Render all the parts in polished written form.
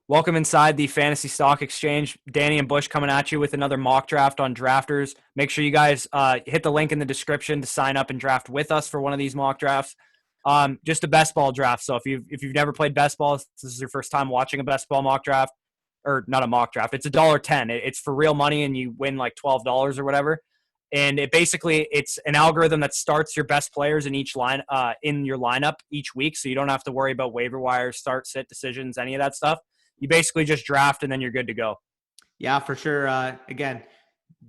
Welcome inside the Fantasy Stock Exchange. Danny and Bush coming at you with another mock draft on Drafters. Make sure you guys hit the link in the description to sign up and draft with us for one of these mock drafts. Just a best ball draft. So if you've never played best ball, this is your first time watching a best ball mock draft, or not a mock draft. It's $1.10. It's for real money, and you win like $12 or whatever. And it's an algorithm that starts your best players in each line in your lineup each week, so you don't have to worry about waiver wires, start, sit decisions, any of that stuff. You basically just draft and then you're good to go. Yeah, for sure. Again,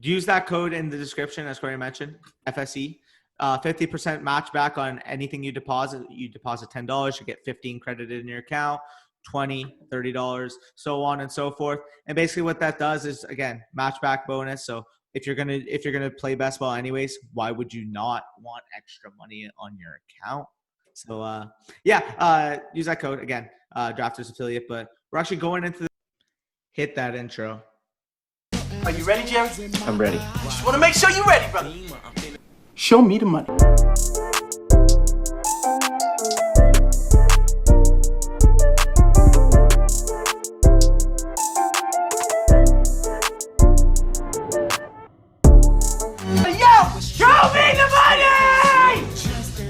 use that code in the description, as Corey mentioned, FSE. 50% match back on anything you deposit. You deposit $10, you get 15 credited in your account, $20, $30, so on and so forth. And basically what that does is, again, match back bonus. So if you're gonna play best ball anyways, why would you not want extra money on your account? So use that code again, Drafters affiliate. But we're actually going into hit that intro. Are you ready, Jerry? I'm ready. Just want to make sure you're ready, brother. Show me the money. Yo, show me the money!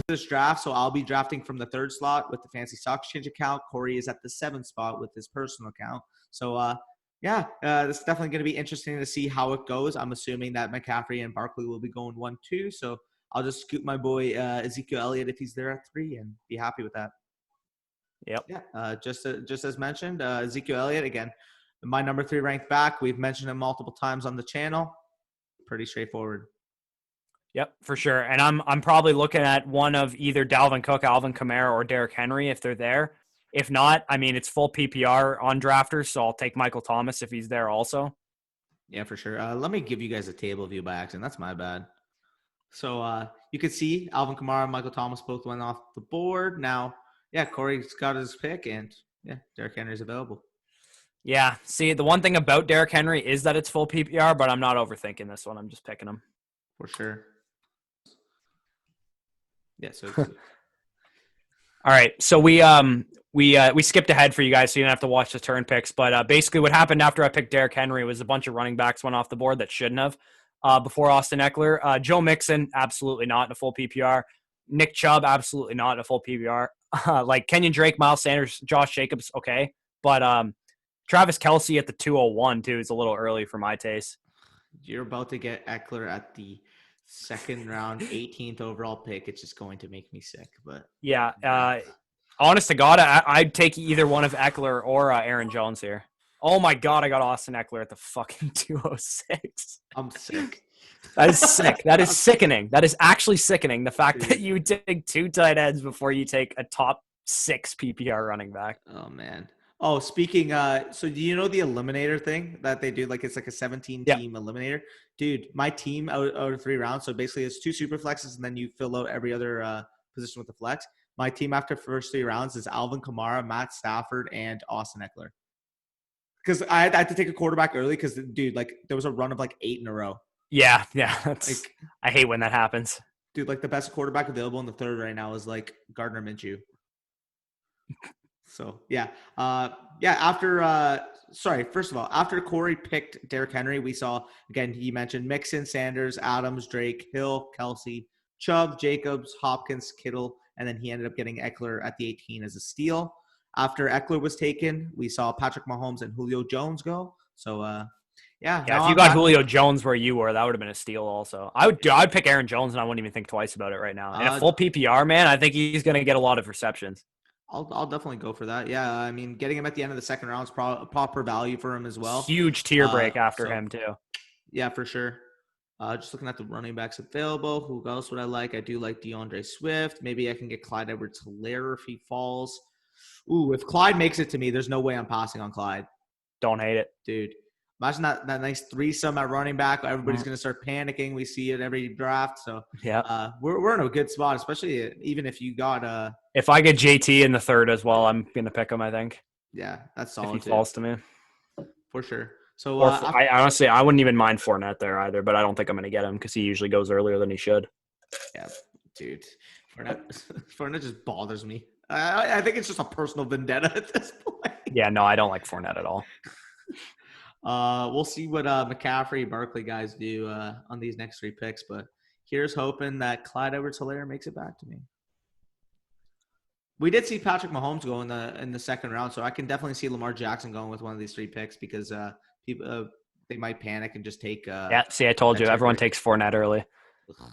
This draft, so I'll be drafting from the third slot with the Fantasy Stock Exchange account. Corey is at the seventh spot with his personal account. So this is definitely going to be interesting to see how it goes. I'm assuming that McCaffrey and Barkley will be going 1-2. So I'll just scoop my boy Ezekiel Elliott if he's there at 3 and be happy with that. Yep. Yeah. Just as mentioned, Ezekiel Elliott, again, my number 3 ranked back. We've mentioned him multiple times on the channel. Pretty straightforward. Yep, for sure. And I'm probably looking at one of either Dalvin Cook, Alvin Kamara, or Derrick Henry if they're there. If not, I mean, it's full PPR on drafters, so I'll take Michael Thomas if he's there also. Yeah, for sure. Let me give you guys a table view by accident. That's my bad. So you can see Alvin Kamara and Michael Thomas both went off the board. Now, yeah, Corey's got his pick, and yeah, Derrick Henry's available. Yeah, see, the one thing about Derrick Henry is that it's full PPR, but I'm not overthinking this one. I'm just picking him. For sure. Yeah, so all right, so we skipped ahead for you guys, so you didn't have to watch the turn picks. But basically, what happened after I picked Derrick Henry was a bunch of running backs went off the board that shouldn't have. Before Austin Eckler, Joe Mixon, absolutely not in a full PPR. Nick Chubb, absolutely not in a full PPR. Like Kenyon Drake, Miles Sanders, Josh Jacobs, okay, but Travis Kelce at the 201 too is a little early for my taste. You're about to get Eckler at the second round, 18th overall pick. It's just going to make me sick. But yeah, honest to God, I'd take either one of Eckler or Aaron Jones here. Oh my God, I got Austin Eckler at the fucking 206. I'm sick. That is sick. That is sickening. That is actually sickening. The fact that you take 2 tight ends before you take a top 6 PPR running back. Oh man. Oh, speaking, so do you know the eliminator thing that they do? Like it's like a 17-team eliminator. Dude, my team out of 3 rounds, so basically it's 2 super flexes and then you fill out every other position with the flex. My team after first 3 rounds is Alvin Kamara, Matt Stafford, and Austin Eckler. Because I had to take a quarterback early because, dude, like there was a run of like 8 in a row. Yeah. Like, I hate when that happens. Dude, like the best quarterback available in the third right now is like Gardner Minshew. So, first of all, after Corey picked Derrick Henry, we saw, again, he mentioned Mixon, Sanders, Adams, Drake, Hill, Kelce, Chubb, Jacobs, Hopkins, Kittle, and then he ended up getting Eckler at the 18 as a steal. After Eckler was taken, we saw Patrick Mahomes and Julio Jones go. So, if you got Julio Jones where you were, that would have been a steal also. I'd pick Aaron Jones, and I wouldn't even think twice about it right now. In a full PPR, man, I think he's going to get a lot of receptions. I'll definitely go for that. Yeah, I mean, getting him at the end of the second round is proper value for him as well. Huge tier break after him, too. Yeah, for sure. Just looking at the running backs available. Who else would I like? I do like DeAndre Swift. Maybe I can get Clyde Edwards-Helaire if he falls. Ooh, if Clyde makes it to me, there's no way I'm passing on Clyde. Don't hate it. Dude, imagine that nice threesome at running back. Everybody's going to start panicking. We see it every draft. So, yeah, we're in a good spot, especially even if you got if I get JT in the third as well, I'm going to pick him, I think. Yeah, that's solid. If he falls to me. For sure. So, I honestly wouldn't even mind Fournette there either, but I don't think I'm going to get him because he usually goes earlier than he should. Yeah, dude. Fournette just bothers me. I think it's just a personal vendetta at this point. Yeah, no, I don't like Fournette at all. We'll see what McCaffrey, Barkley guys do on these next 3 picks, but here's hoping that Clyde Edwards-Helaire makes it back to me. We did see Patrick Mahomes go in the second round, so I can definitely see Lamar Jackson going with one of these 3 picks because people they might panic and just take. Yeah, see, I told you, everyone takes Fournette early. Ugh,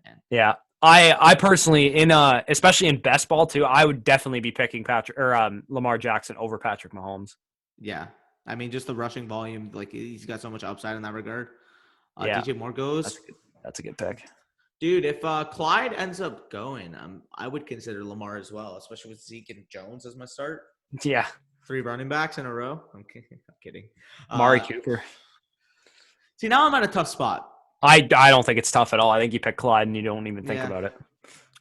man. Yeah, I personally especially in best ball too, I would definitely be picking Lamar Jackson over Patrick Mahomes. Yeah, I mean just the rushing volume, like he's got so much upside in that regard. Yeah. DJ Moore goes. That's a good pick. Dude, if Clyde ends up going, I would consider Lamar as well, especially with Zeke and Jones as my start. Yeah. 3 running backs in a row. I'm kidding. Amari Cooper. See, now I'm at a tough spot. I don't think it's tough at all. I think you pick Clyde and you don't even think about it.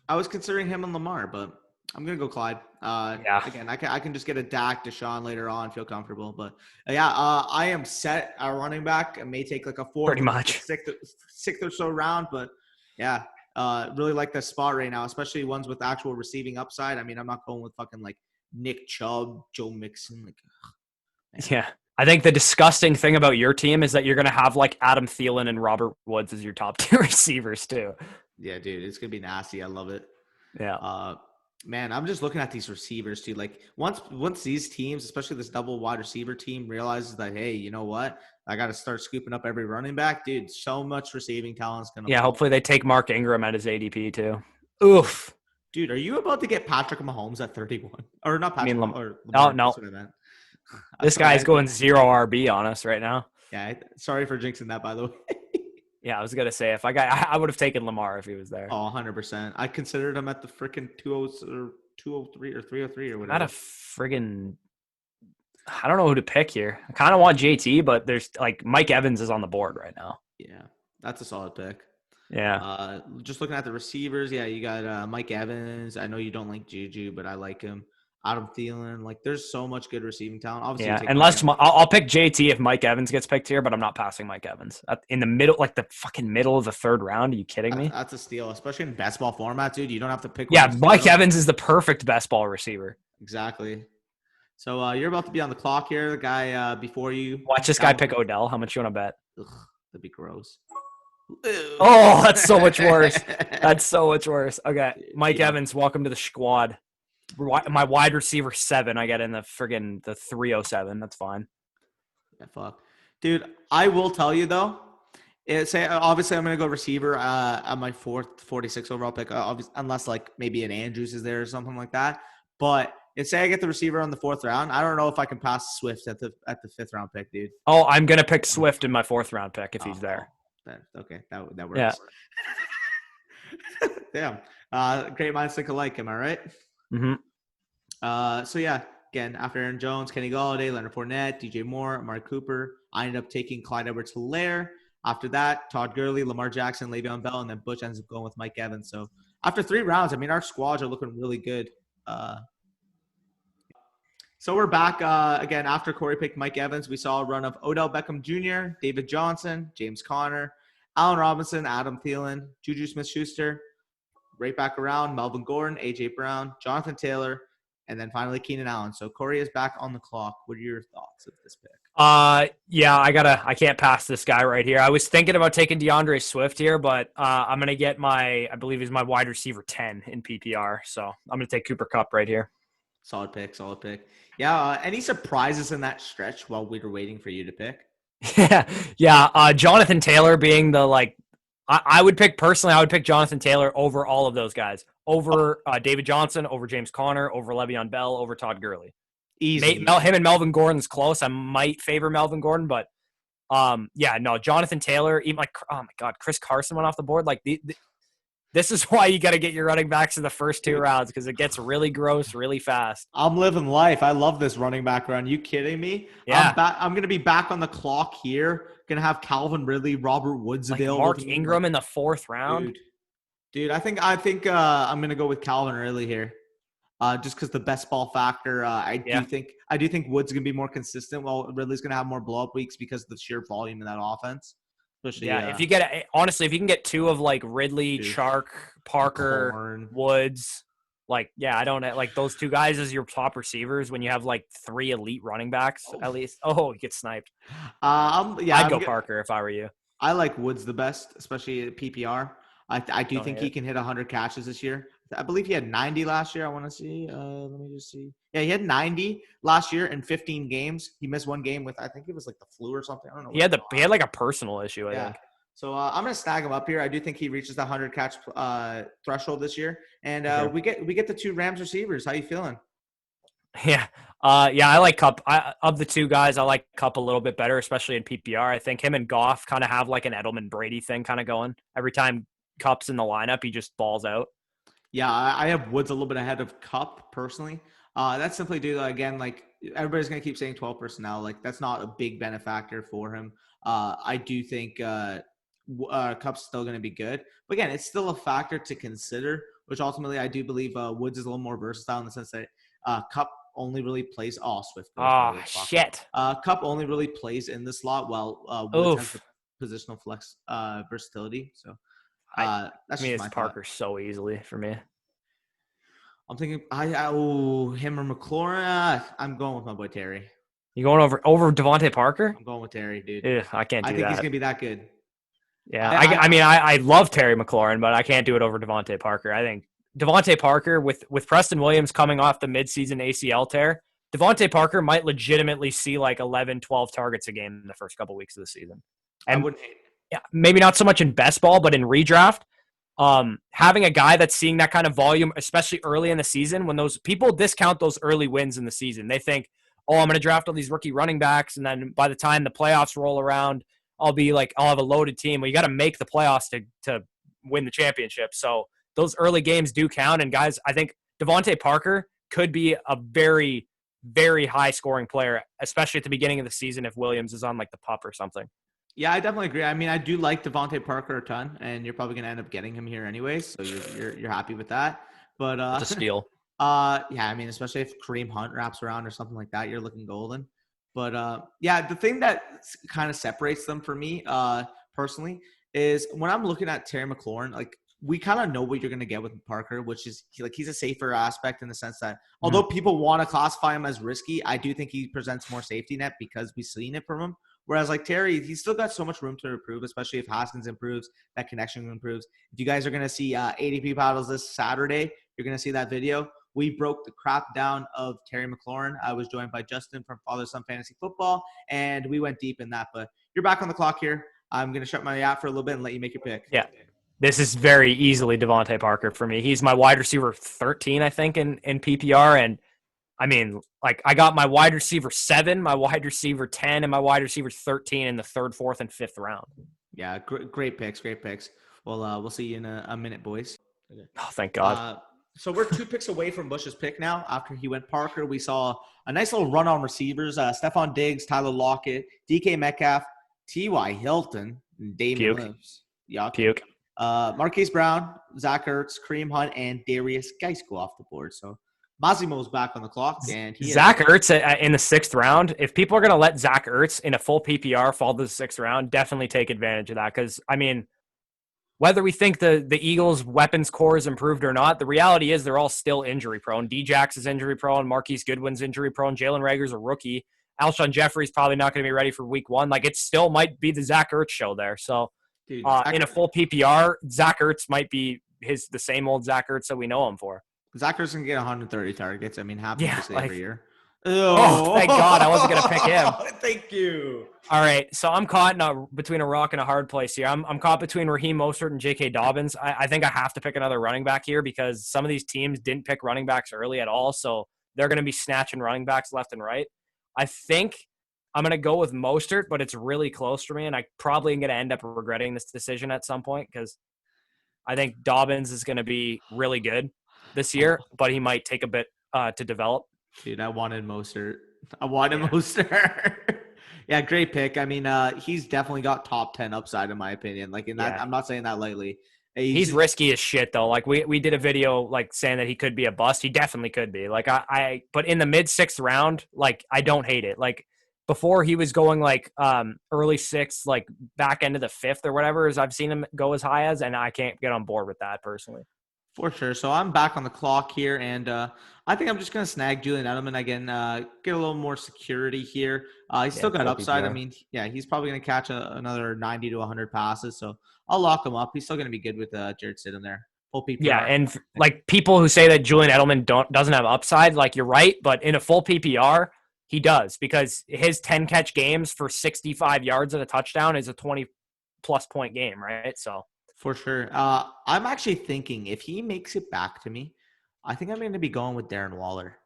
I was considering him and Lamar, but I'm going to go Clyde. Again, I can just get a Dak, Deshaun later on, feel comfortable. But, I am set at running back. It may take like a 4th, pretty much 6th or so round, but really like this spot right now, especially ones with actual receiving upside. I mean, I'm not going with fucking like Nick Chubb, Joe Mixon. Yeah. I think the disgusting thing about your team is that you're going to have like Adam Thielen and Robert Woods as your top 2 receivers too. Yeah, dude, it's going to be nasty. I love it. Yeah. Man, I'm just looking at these receivers too. Like once these teams, especially this double wide receiver team, realizes that, hey, you know what? I got to start scooping up every running back, dude. So much receiving talent is gonna. Yeah, hopefully they take Mark Ingram at his ADP too. Oof, dude, are you about to get Patrick Mahomes at 31? Or not Patrick? Lamar. No. That's what I meant. This guy's going 0 RB on us right now. Yeah, sorry for jinxing that, by the way. Yeah, I was gonna say I would have taken Lamar if he was there. Oh, 100%. I considered him at the freaking 203 or 303 or whatever. Not a friggin'. I don't know who to pick here. I kind of want JT, but there's like Mike Evans is on the board right now. Yeah, that's a solid pick. Yeah. Just looking at the receivers, you got Mike Evans. I know you don't like Juju, but I like him. Adam Thielen. Like, there's so much good receiving talent. Obviously, unless I'll pick JT if Mike Evans gets picked here, but I'm not passing Mike Evans in the middle, like the fucking middle of the 3rd round. Are you kidding me? That's a steal, especially in best ball format, dude. You don't have to pick. Yeah, Mike Evans is the perfect best ball receiver. Exactly. So you're about to be on the clock here. The guy before you. Watch this guy pick Odell. How much you want to bet? Ugh, that'd be gross. Oh, that's so much worse. That's so much worse. Okay, Mike Evans, welcome to the squad. My wide receiver 7, I get in the 307. That's fine. Yeah, fuck, dude. I will tell you though. Obviously I'm gonna go receiver at my 4th, 46 overall pick. Unless like maybe an Andrews is there or something like that. But say I get the receiver on the 4th round, I don't know if I can pass Swift at the 5th round pick, dude. Oh, I'm gonna pick Swift in my 4th round pick if he's there. Okay, that works. Yeah. Damn. Great minds think alike. Am I right? Mm-hmm. So again, after Aaron Jones, Kenny Golladay, Leonard Fournette, DJ Moore, Amari Cooper, I ended up taking Clyde Edwards-Helaire. After that, Todd Gurley, Lamar Jackson, Le'Veon Bell, and then Butch ends up going with Mike Evans. So after 3 rounds, I mean, our squads are looking really good. So we're back again after Corey picked Mike Evans. We saw a run of Odell Beckham Jr., David Johnson, James Conner, Allen Robinson, Adam Thielen, Juju Smith-Schuster. Right back around, Melvin Gordon, A.J. Brown, Jonathan Taylor, and then finally Keenan Allen. So Corey is back on the clock. What are your thoughts of this pick? I can't pass this guy right here. I was thinking about taking DeAndre Swift here, but I'm going to get I believe he's my wide receiver 10 in PPR. So I'm going to take Cooper Kupp right here. Solid pick. Yeah. Any surprises in that stretch while we were waiting for you to pick? Yeah. Jonathan Taylor being the I would pick Jonathan Taylor over all of those guys, over David Johnson, over James Conner, over Le'Veon Bell, over Todd Gurley. Easy. Him and Melvin Gordon's close. I might favor Melvin Gordon, but Jonathan Taylor, even oh my God, Chris Carson went off the board. Like this is why you got to get your running backs in the first 2 rounds because it gets really gross really fast. I'm living life. I love this running back run. You kidding me? Yeah. I'm going to be back on the clock here. Going to have Calvin Ridley, Robert Woods available. Mark Ingram in the 4th round. Dude, I think I'm going to go with Calvin Ridley here. Just because the best ball factor. I do think Woods is going to be more consistent while Ridley's going to have more blow up weeks because of the sheer volume in that offense. Especially, if you can get 2 of like Ridley, Chark, Parker, Corn. Woods. Like, yeah, I don't like those two guys as your top receivers when you have like 3 elite running backs at least. Oh, you get sniped. I'd go Parker if I were you. I like Woods the best, especially at PPR. I do Don't think hate he it. can hit 100 catches this year. I believe he had 90 last year. I want to see. Let me just see. Yeah, he had 90 last year in 15 games. He missed one game with, I think it was like the flu or something. I don't know. He had like a personal issue, I think. So I'm gonna snag him up here. I do think he reaches the 100 catch threshold this year, and Okay. we get the 2 Rams receivers. How you feeling? Yeah. Yeah, I like Cup. Of the 2 guys, I like Cup a little bit better, especially in PPR. I think him and Goff kind of have like an Edelman Brady thing kind of going. Every time Cup's in the lineup, he just balls out. Yeah, I have Woods a little bit ahead of Cup personally. That's simply due to, again, like everybody's going to keep saying 12 personnel. Like that's not a big benefactor for him. I do think Cup's still going to be good. But again, it's still a factor to consider, which ultimately I do believe Woods is a little more versatile in the sense that Cup only really plays Swift. Oh, shit. Cup only really plays in the slot while Woods has the positional flex versatility. So that's it's my Parker thought. so easily for me. I'm thinking, him or McLaurin. I'm going with my boy Terry. You going over Devontae Parker? I'm going with Terry, dude. Ugh, I can't do that. I think he's gonna be that good. Yeah, I love Terry McLaurin, but I can't do it over Devontae Parker. I think Devontae Parker with Preston Williams coming off the midseason ACL tear, Devontae Parker might legitimately see like 11, 12 targets a game in the first couple weeks of the season. And I wouldn't hate it. Yeah, maybe not so much in best ball, but in redraft, having a guy that's seeing that kind of volume, especially early in the season, when those people discount those early wins in the season, they think, oh, I'm going to draft all these rookie running backs, and then by the time the playoffs roll around, I'll have a loaded team. Well, you got to make the playoffs to win the championship. So those early games do count. And guys, I think Devontae Parker could be a very, very high scoring player, especially at the beginning of the season if Williams is on like the pup or something. Yeah, I definitely agree. I mean, I do like Devontae Parker a ton, and you're probably going to end up getting him here anyways, so you're happy with that. But It's a steal. yeah, I mean, especially if Kareem Hunt wraps around or something like that, you're looking golden. But yeah, the thing that kind of separates them for me personally is when I'm looking at Terry McLaurin, like we kind of know what you're going to get with Parker, which is he's a safer aspect in the sense that although people want to classify him as risky, I do think he presents more safety net because we've seen it from him. Whereas like Terry, he's still got so much room to improve, especially if Haskins improves, that connection improves. If you guys are going to see ADP battles this Saturday, you're going to see that video. We broke the crap down of Terry McLaurin. I was joined by Justin from Father Son Fantasy Football, and we went deep in that. But you're back on the clock here. I'm going to shut my app for a little bit and let you make your pick. Yeah. This is very easily Devontae Parker for me. He's my wide receiver 13, I think, in PPR. And I mean, like I got my wide receiver 7, my wide receiver 10, and my wide receiver 13 in the 3rd, 4th, and 5th round. Yeah, great picks. Well, we'll see you in a minute, boys. Okay. Oh, thank God. So we're 2 picks away from Bush's pick now. After he went Parker, we saw a nice little run on receivers. Stephon Diggs, Tyler Lockett, DK Metcalf, T.Y. Hilton, and Damon Williams. Yuck. Puke. Marquise Brown, Zach Ertz, Kareem Hunt, and Darius Geis go off the board. So Mazimo's back on the clock. And Zach Ertz in the 6th round. If people are going to let Zach Ertz in a full PPR fall to the 6th round, definitely take advantage of that. Because, I mean, whether we think the Eagles' weapons core is improved or not, the reality is they're all still injury prone. Djax is injury prone. Marquise Goodwin's injury prone. Jalen Reagor's a rookie. Alshon Jeffrey's probably not going to be ready for week 1. Like, it still might be the Zach Ertz show there. So, dude, in a full PPR, Zach Ertz might be the same old Zach Ertz that we know him for. Zach Ertz can get 130 targets. I mean, happens every year. Oh, thank God. I wasn't going to pick him. Thank you. All right. So I'm caught between a rock and a hard place here. I'm caught between Raheem Mostert and J.K. Dobbins. I think I have to pick another running back here because some of these teams didn't pick running backs early at all. So they're going to be snatching running backs left and right. I think I'm going to go with Mostert, but it's really close for me. And I probably am going to end up regretting this decision at some point because I think Dobbins is going to be really good this year, but he might take a bit to develop. Dude, I wanted Mostert. Mostert. Yeah, great pick. I mean, he's definitely got top 10 upside in my opinion. Like in that, I'm not saying that lightly. He's risky as shit though. Like we did a video like saying that he could be a bust. He definitely could be. Like but in the mid 6th round, like I don't hate it. Like before he was going like early 6th, like back end of the 5th or whatever, as I've seen him go as high as, and I can't get on board with that personally. For sure. So I'm back on the clock here, and I think I'm just going to snag Julian Edelman again, get a little more security here. He's still got full upside. I PPR. mean, yeah, he's probably going to catch another 90 to 100 passes. So I'll lock him up. He's still going to be good with Jared Stidham there. Full PPR. Yeah, and like people who say that Julian Edelman doesn't have upside, like you're right, but in a full PPR, he does because his 10 catch games for 65 yards and a touchdown is a 20+ point game, right? So For sure. I'm actually thinking if he makes it back to me, I think I'm going to be going with Darren Waller.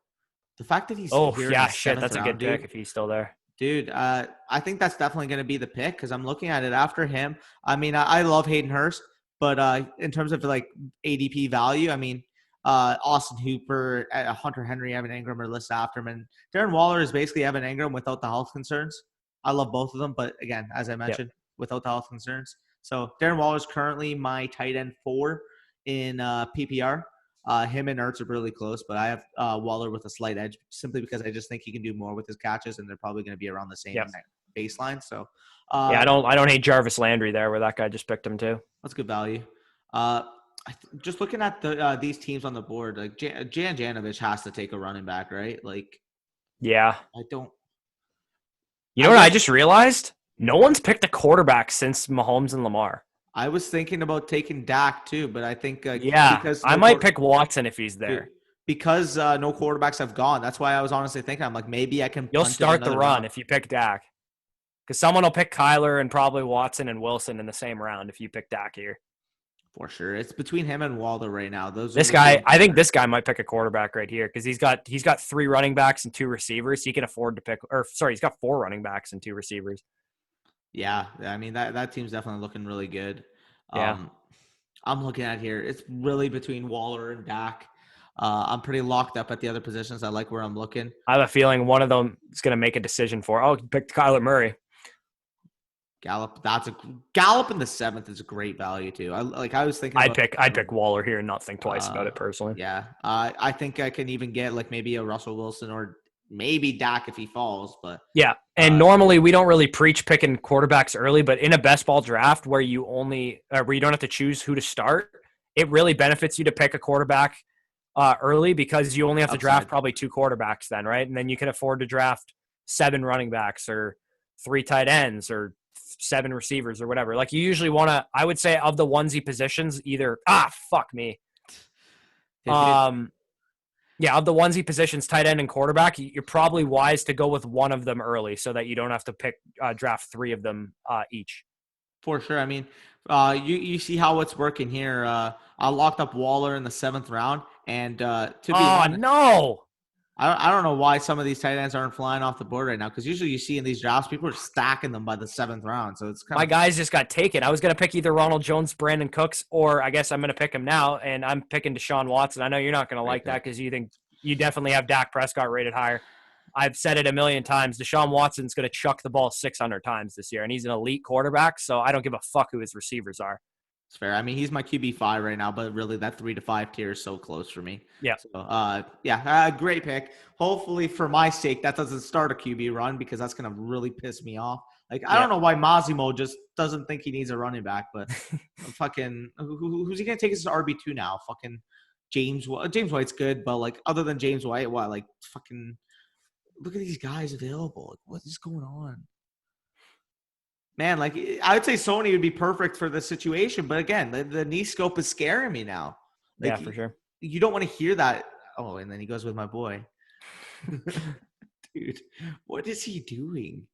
The fact that he's here in the shit, seventh that's a round, good pick dude. if he's still there. Dude, I think that's definitely going to be the pick because I'm looking at it after him. I mean, I love Hayden Hurst, but in terms of like ADP value, I mean, Austin Hooper, Hunter Henry, Evan Ingram are listed after him, and Darren Waller is basically Evan Ingram without the health concerns. I love both of them, but again, as I mentioned, without the health concerns. So Darren Waller is currently my tight end 4 in PPR. Him and Ertz are really close, but I have Waller with a slight edge simply because I just think he can do more with his catches, and they're probably going to be around the same baseline. So, I don't hate Jarvis Landry there, where that guy just picked him too. That's good value. Just looking at these teams on the board, like Jan Janovich has to take a running back, right? Like, yeah, I don't. You know what I just realized? No one's picked a quarterback since Mahomes and Lamar. I was thinking about taking Dak too, but I think because I might pick Watson if he's there. Because no quarterbacks have gone. That's why I was honestly thinking, I'm like, maybe I can. You'll start the run round. if you pick Dak, because someone will pick Kyler and probably Watson and Wilson in the same round if you pick Dak here. For sure, it's between him and Waller right now. I think this guy might pick a quarterback right here because he's got 3 running backs and 2 receivers. He can afford to pick, he's got 4 running backs and 2 receivers. Yeah, I mean that team's definitely looking really good. Yeah. I'm looking at here. It's really between Waller and Dak. I'm pretty locked up at the other positions. I like where I'm looking. I have a feeling one of them is going to make a decision pick Kyler Murray. Gallup. Gallup in the 7th is a great value too. I was thinking I'd pick Waller here and not think twice about it personally. Yeah. I think I can even get like maybe a Russell Wilson or maybe Dak if he falls, but yeah. And normally we don't really preach picking quarterbacks early, but in a best ball draft where you don't have to choose who to start, it really benefits you to pick a quarterback early because you only have to draft probably 2 quarterbacks then, right? And then you can afford to draft 7 running backs or 3 tight ends or 7 receivers or whatever. Like you usually want to, I would say of the onesie positions, either fuck me. Of the onesie positions, tight end and quarterback, you're probably wise to go with one of them early so that you don't have to draft 3 of them each. For sure. I mean, you see how it's working here. I locked up Waller in the 7th round, and to be honest, no. I don't know why some of these tight ends aren't flying off the board right now because usually you see in these drafts people are stacking them by the 7th round. So it's my guys just got taken. I was going to pick either Ronald Jones, Brandon Cooks, or I guess I'm going to pick him now, and I'm picking Deshaun Watson. I know you're not going to like that because you think you definitely have Dak Prescott rated higher. I've said it a million times. Deshaun Watson's going to chuck the ball 600 times this year, and he's an elite quarterback, so I don't give a fuck who his receivers are. It's fair. I mean, he's my QB5 right now, but really that 3 to 5 tier is so close for me. Yeah. So, great pick. Hopefully for my sake, that doesn't start a QB run because that's going to really piss me off. Like, I don't know why Massimo just doesn't think he needs a running back, but fucking who's he going to take as RB2 now? Fucking James White's good, but like other than James White, what? Like fucking look at these guys available. Like, what is going on? Man, like I would say Sony would be perfect for the situation, but again, the knee scope is scaring me now. Like, yeah, for sure. You don't want to hear that. Oh, and then he goes with my boy. Dude, what is he doing?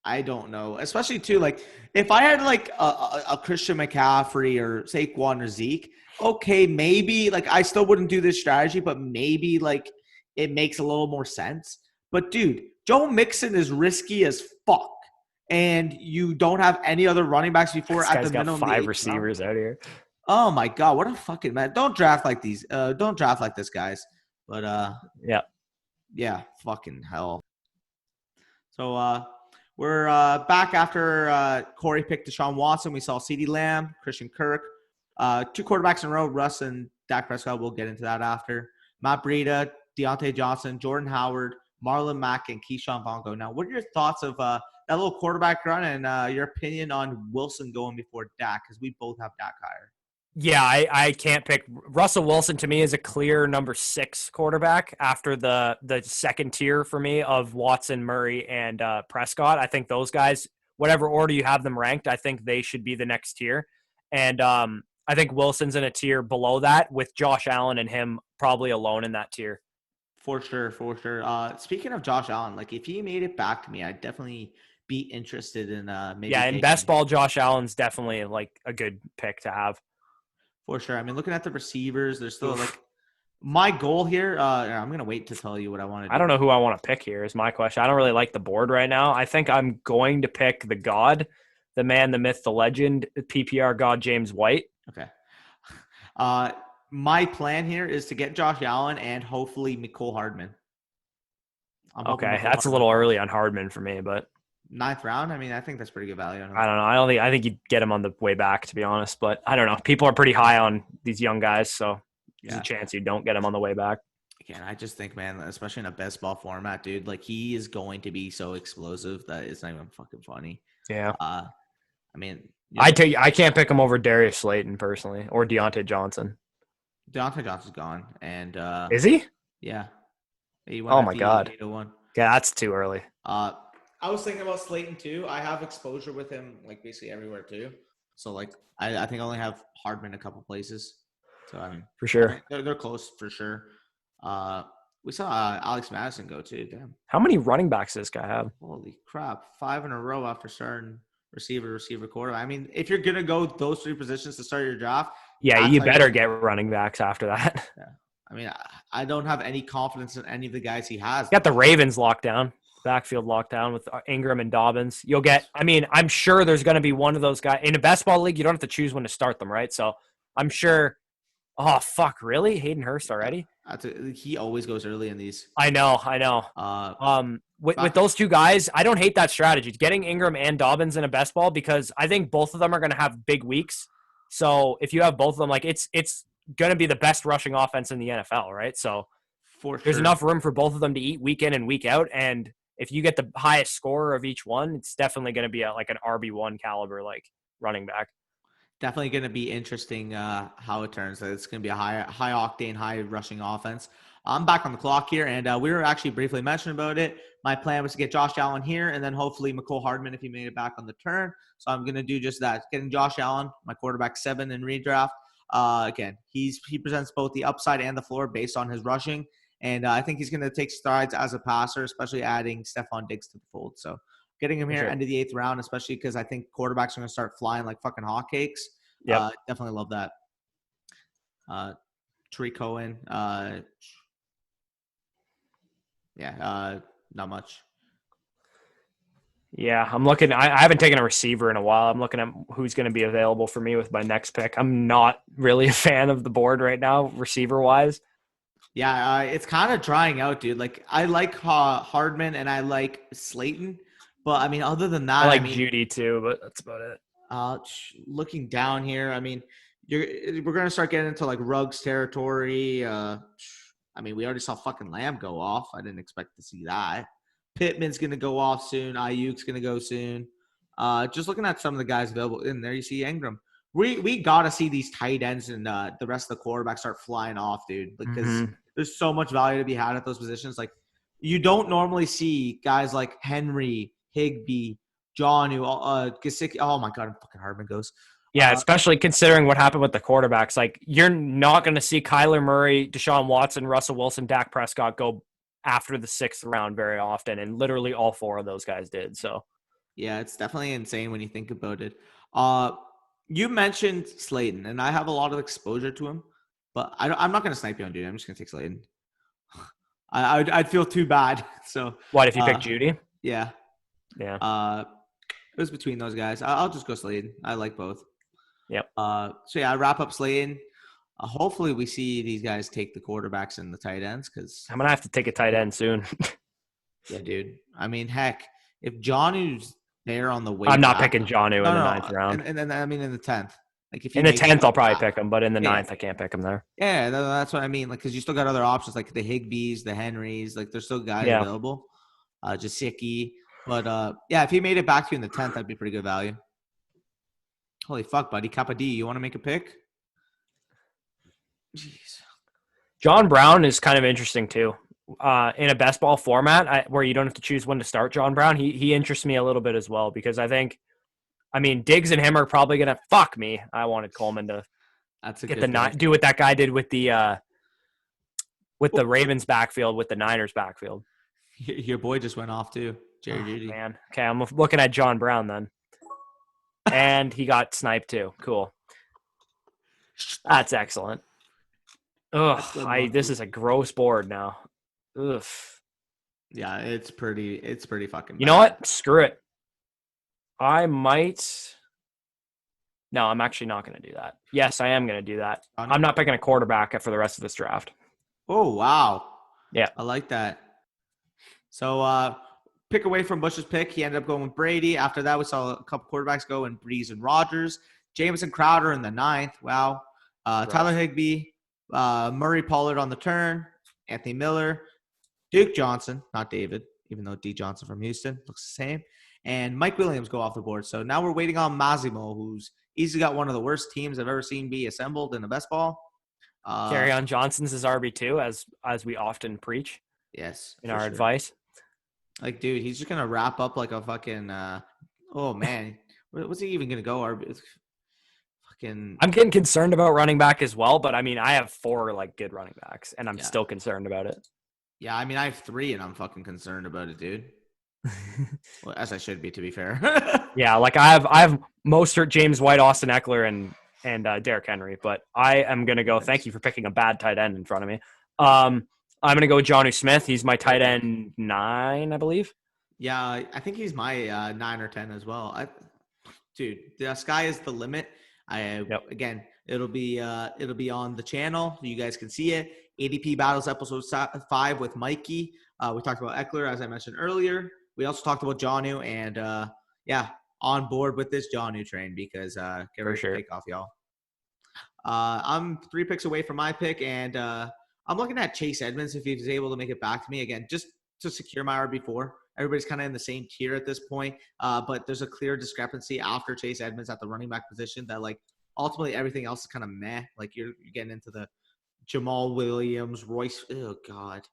I don't know. Especially too, like if I had like a Christian McCaffrey or Saquon or Zeke, okay, maybe like I still wouldn't do this strategy, but maybe like it makes a little more sense. But dude, Joe Mixon is risky as fuck. And you don't have any other running backs before this at guy's the minimum. Got 5 receivers out here. Oh my god, what a fucking man! Don't draft like these. Don't draft like this, guys. But yeah, fucking hell. So we're back after Corey picked Deshaun Watson. We saw CeeDee Lamb, Christian Kirk, 2 quarterbacks in a row, Russ and Dak Prescott. We'll get into that after. Matt Breida, Deontay Johnson, Jordan Howard, Marlon Mack, and Keyshawn Bongo. Now, what are your thoughts of that little quarterback run and your opinion on Wilson going before Dak? Because we both have Dak higher. Yeah, I can't pick. Russell Wilson to me is a clear number 6 quarterback after the second tier for me of Watson, Murray, and Prescott. I think those guys, whatever order you have them ranked, I think they should be the next tier. And I think Wilson's in a tier below that with Josh Allen and him probably alone in that tier. For sure, for sure. Speaking of Josh Allen, like if he made it back to me, I'd definitely be interested in maybe. Yeah, in best ball, Josh Allen's definitely like a good pick to have. For sure. I mean, looking at the receivers, there's still like my goal here. I'm gonna wait to tell you what I want to do. I don't know who I want to pick here is my question. I don't really like the board right now. I think I'm going to pick the God, the man, the myth, the legend, PPR God, James White. Okay. My plan here is to get Josh Allen and hopefully Mecole Hardman. Okay, that's a little early on Hardman for me, but 9th round. I mean, I think that's pretty good value. I don't know. I think you'd get him on the way back, to be honest. But I don't know. People are pretty high on these young guys, so there's a chance you don't get him on the way back. Again, I just think, man, especially in a best ball format, dude, like he is going to be so explosive that it's not even fucking funny. Yeah. I mean, I tell you, I can't pick him over Darius Slayton personally or Deontay Johnson. Deontay Johnson's gone, and is he? Yeah. Oh my God. 801. Yeah, that's too early. I was thinking about Slayton too. I have exposure with him like basically everywhere too. So like I think I only have Hardman a couple places. So I mean, for sure, they're close for sure. We saw Alex Madison go too. Damn. How many running backs does this guy have? Holy crap! 5 in a row after starting receiver, quarterback. I mean, if you're gonna go those 3 positions to start your draft, yeah, you better get running backs after that. Yeah. I mean, I don't have any confidence in any of the guys he has. Got the Ravens locked down. Backfield lockdown with Ingram and Dobbins. You'll get, I mean, I'm sure there's going to be one of those guys in a best ball league. You don't have to choose when to start them, right? So I'm sure. Oh, fuck. Really? Hayden Hurst already? He always goes early in these. I know. With those 2 guys, I don't hate that strategy. Getting Ingram and Dobbins in a best ball because I think both of them are going to have big weeks. So if you have both of them, like it's going to be the best rushing offense in the NFL, right? So there's enough room for both of them to eat week in and week out. And if you get the highest scorer of each one, it's definitely going to be like an RB1 caliber, like running back. Definitely going to be interesting how it turns. It's going to be a high octane, high rushing offense. I'm back on the clock here, and we were actually briefly mentioning about it. My plan was to get Josh Allen here, and then hopefully Mecole Hardman if he made it back on the turn. So I'm going to do just that. Getting Josh Allen, my quarterback 7 in redraft. Again, he presents both the upside and the floor based on his rushing. And I think he's going to take strides as a passer, especially adding Stephon Diggs to the fold. So getting him here end of the 8th round, especially because I think quarterbacks are going to start flying like fucking hotcakes. Yeah, definitely love that. Tariq Cohen. Not much. Yeah, I'm looking. I haven't taken a receiver in a while. I'm looking at who's going to be available for me with my next pick. I'm not really a fan of the board right now, receiver-wise. Yeah, it's kind of drying out, dude. Like, I like Hardman and I like Slayton. But, I mean, other than that, I like Judy too, but that's about it. Looking down here, I mean, we're going to start getting into, like, Ruggs territory. I mean, we already saw fucking Lamb go off. I didn't expect to see that. Pittman's going to go off soon. Ayuk's going to go soon. Just looking at some of the guys available in there, you see Ingram. We got to see these tight ends and the rest of the quarterbacks start flying off, dude, because there's so much value to be had at those positions. Like, you don't normally see guys like Henry, Higbee, Jonnu, Gesicki. Oh, my God, fucking Hardman goes. Yeah, especially considering what happened with the quarterbacks. Like, you're not going to see Kyler Murray, Deshaun Watson, Russell Wilson, Dak Prescott go after the 6th round very often, and literally all 4 of those guys did. So, yeah, it's definitely insane when you think about it. You mentioned Slayton, and I have a lot of exposure to him, but I'm not going to snipe you on Judy. I'm just going to take Slayton. I'd feel too bad. So what if you pick Judy? Yeah. Yeah. It was between those guys. I'll just go Slayton. I like both. Yep. So yeah, I wrap up Slayton. Hopefully we see these guys take the quarterbacks and the tight ends because I'm gonna have to take a tight end soon. Yeah, dude. I mean, heck, if Jonnu's there on the way, I'm not picking Jonnu in the 9th round. And then I mean in the 10th. Like if in the 10th, I'll probably pick him, but in the 9th, I can't pick him there. Yeah, that's what I mean. Like, because you still got other options like the Higbees, the Henrys. Like, there's still guys available. Gesicki. But yeah, if he made it back to you in the 10th, that'd be pretty good value. Holy fuck, buddy. Kappa D, you want to make a pick? Jeez. John Brown is kind of interesting too. In a best ball format where you don't have to choose when to start John Brown, he interests me a little bit as well because I mean, Diggs and him are probably gonna fuck me. I wanted Coleman to That's a get good pick. do what that guy did with the Ravens backfield with the Niners backfield. Your boy just went off too, Jerry Jeudy. Man, okay, I'm looking at John Brown then, and he got sniped too. Cool, that's excellent. Ugh, this is a gross board now. Ugh. Yeah, it's pretty fucking bad. You know what? Screw it. I might. No, I'm actually not going to do that. Yes, I am going to do that. I'm not picking a quarterback for the rest of this draft. Oh, wow. Yeah. I like that. So, pick away from Bush's pick. He ended up going with Brady. After that, we saw a couple quarterbacks go in Breeze and Rodgers. Jameson Crowder in the 9th. Wow. Tyler Higbee. Murray Pollard on the turn. Anthony Miller. Duke Johnson, not David, even though D. Johnson from Houston looks the same. And Mike Williams go off the board. So now we're waiting on Massimo, who's easily got one of the worst teams I've ever seen be assembled in the best ball. Carry on Johnson's is RB2, as we often preach. Yes. In our advice. Like, dude, he's just going to wrap up like a fucking oh, man. What's he even going to go? I'm getting concerned about running back as well, but I mean, I have 4 like good running backs, and I'm still concerned about it. Yeah, I mean, I have 3, and I'm fucking concerned about it, dude. Well, as I should be, to be fair. Yeah, like I have Mostert, James White, Austin Eckler, and Derrick Henry, but I am gonna go. Thank you for picking a bad tight end in front of me. I'm gonna go with Jonnu Smith. He's my tight end 9, I believe. Yeah, I think he's my 9 or 10 as well. Dude, the sky is the limit. Again, it'll be on the channel. You guys can see it. ADP Battles episode 5 with Mikey. We talked about Eckler, as I mentioned earlier. We also talked about Jonnu, and on board with this Jonnu train because get ready to take off, y'all. I'm 3 picks away from my pick, and I'm looking at Chase Edmonds if he's able to make it back to me again, just to secure my RB4. Everybody's kind of in the same tier at this point, but there's a clear discrepancy after Chase Edmonds at the running back position that, like, ultimately everything else is kind of meh. Like, you're getting into the Jamal Williams, Royce. Oh, God.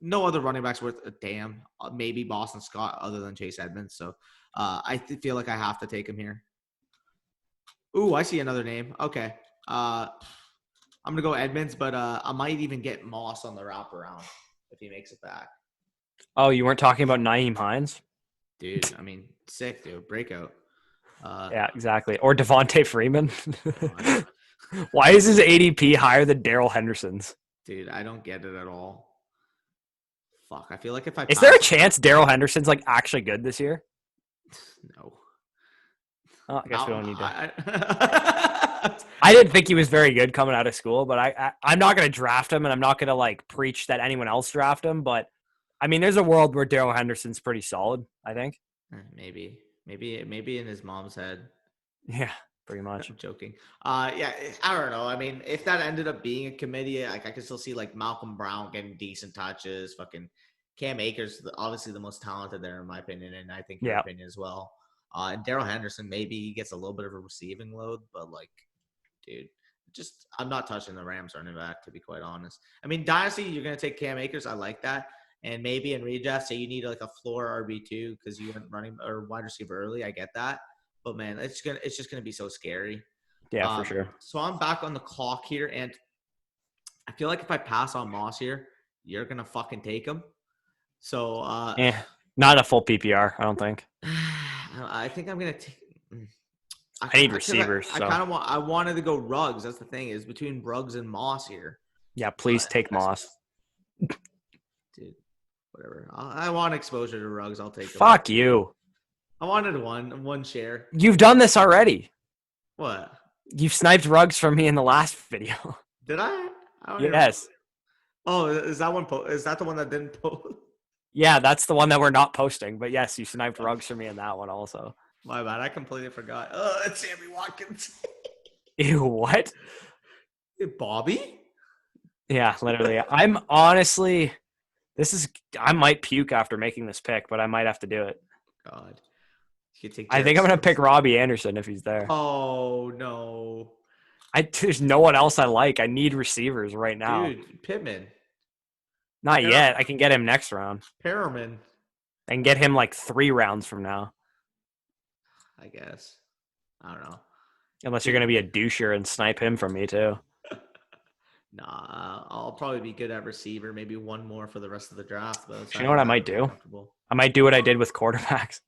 No other running backs worth a damn. Maybe Boston Scott other than Chase Edmonds. So I feel like I have to take him here. Ooh, I see another name. Okay. I'm going to go Edmonds, but I might even get Moss on the wraparound if he makes it back. Oh, you weren't talking about Nyheim Hines? Dude, I mean, sick, dude. Breakout. Yeah, exactly. Or Devontae Freeman. Why is his ADP higher than Darrell Henderson's? Dude, I don't get it at all. Fuck, I feel like if I Is there a chance Darrell Henderson's like actually good this year? No. Oh, I guess we don't need to. I didn't think he was very good coming out of school, but I'm not going to draft him, and I'm not going to like preach that anyone else draft him. But I mean, there's a world where Darrell Henderson's pretty solid, I think. Maybe in his mom's head. Yeah, pretty much. I'm joking. Yeah, I don't know. I mean, if that ended up being a committee, like I could still see like Malcolm Brown getting decent touches. Fucking Cam Akers, obviously the most talented there in my opinion, and I think your opinion as well. And Darrell Henderson, maybe he gets a little bit of a receiving load, but like, dude, just I'm not touching the Rams running back, to be quite honest. I mean, Dynasty, you're gonna take Cam Akers. I like that. And maybe in redraft, say you need like a floor RB2 because you went running or wide receiver early. I get that, but man, it's just gonna be so scary. Yeah, for sure. So I'm back on the clock here, and I feel like if I pass on Moss here, you're gonna fucking take him. So not a full PPR, I don't think. I think I'm gonna take. I need receivers. I wanted to go Ruggs. That's the thing, is between Ruggs and Moss here. Yeah, please take Moss. Dude, whatever. I want exposure to Ruggs. I'll take him. Fuck you. I wanted one share. You've done this already. What? You've sniped Ruggs from me in the last video. Did I? Yes. Oh, is that one? Is that the one that didn't post? Yeah, that's the one that we're not posting. But yes, you sniped Ruggs from me in that one also. My bad. I completely forgot. Oh, it's Sammy Watkins. Ew, what? Bobby? Yeah, literally. I'm honestly, I might puke after making this pick, but I might have to do it. God. I think I'm going to pick Robbie Anderson if he's there. Oh, no. There's no one else I like. I need receivers right now. Dude, Pittman, Not yet. I can get him next round. Perriman, I can get him like 3 rounds from now. I guess. I don't know. Unless you're going to be a doucher and snipe him from me too. Nah, I'll probably be good at receiver. Maybe one more for the rest of the draft. But You know what I might do? I might do what I did with quarterbacks.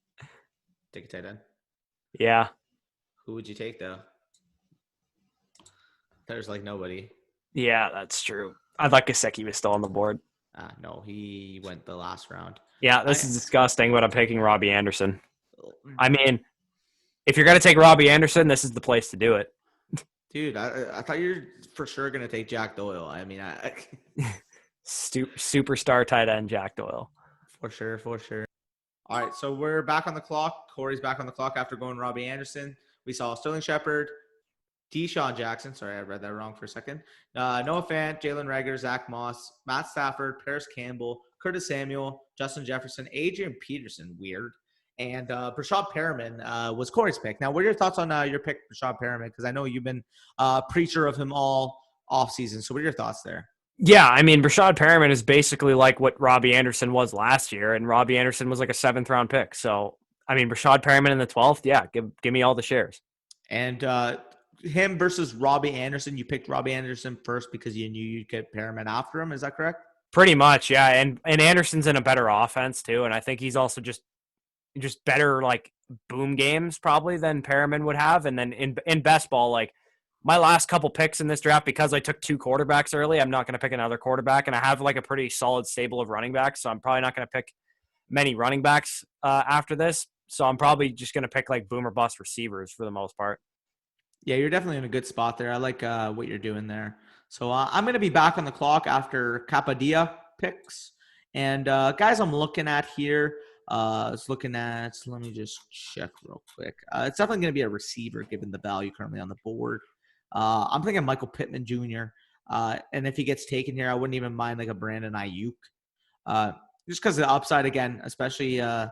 Take a tight end. Yeah. Who would you take though? There's like nobody. Yeah, that's true. I'd like Gesicki was still on the board. No, he went the last round. Yeah, this is disgusting, but I'm picking Robbie Anderson. I mean, if you're going to take Robbie Anderson, this is the place to do it. Dude, I thought you were for sure going to take Jack Doyle. I mean, Superstar tight end Jack Doyle. For sure. All right, so we're back on the clock. Corey's back on the clock after going Robbie Anderson. We saw Sterling Shepard, Deshaun Jackson. Sorry, I read that wrong for a second. Noah Fant, Jalen Reagor, Zach Moss, Matt Stafford, Paris Campbell, Curtis Samuel, Justin Jefferson, Adrian Peterson, weird, and Brashad Perriman was Corey's pick. Now, what are your thoughts on your pick, Brashad Perriman? Because I know you've been a preacher of him all offseason. So what are your thoughts there? Yeah, I mean, Brashad Perriman is basically like what Robbie Anderson was last year, and Robbie Anderson was like a 7th-round pick. So, I mean, Brashad Perriman in the 12th, yeah, give me all the shares. And him versus Robbie Anderson, you picked Robbie Anderson first because you knew you'd get Perriman after him. Is that correct? Pretty much, yeah. And Anderson's in a better offense too, and I think he's also just better like boom games probably than Perriman would have. And then in best ball, like my last couple picks in this draft, because I took 2 quarterbacks early, I'm not going to pick another quarterback, and I have like a pretty solid stable of running backs, so I'm probably not going to pick many running backs after this. So I'm probably just going to pick like boom or bust receivers for the most part. Yeah, you're definitely in a good spot there. I like what you're doing there. So I'm going to be back on the clock after Capadia picks. And guys I'm looking at here, let me just check real quick. It's definitely going to be a receiver given the value currently on the board. I'm thinking Michael Pittman Jr. And if he gets taken here, I wouldn't even mind like a Brandon Ayuk. Just because of the upside again, especially I'm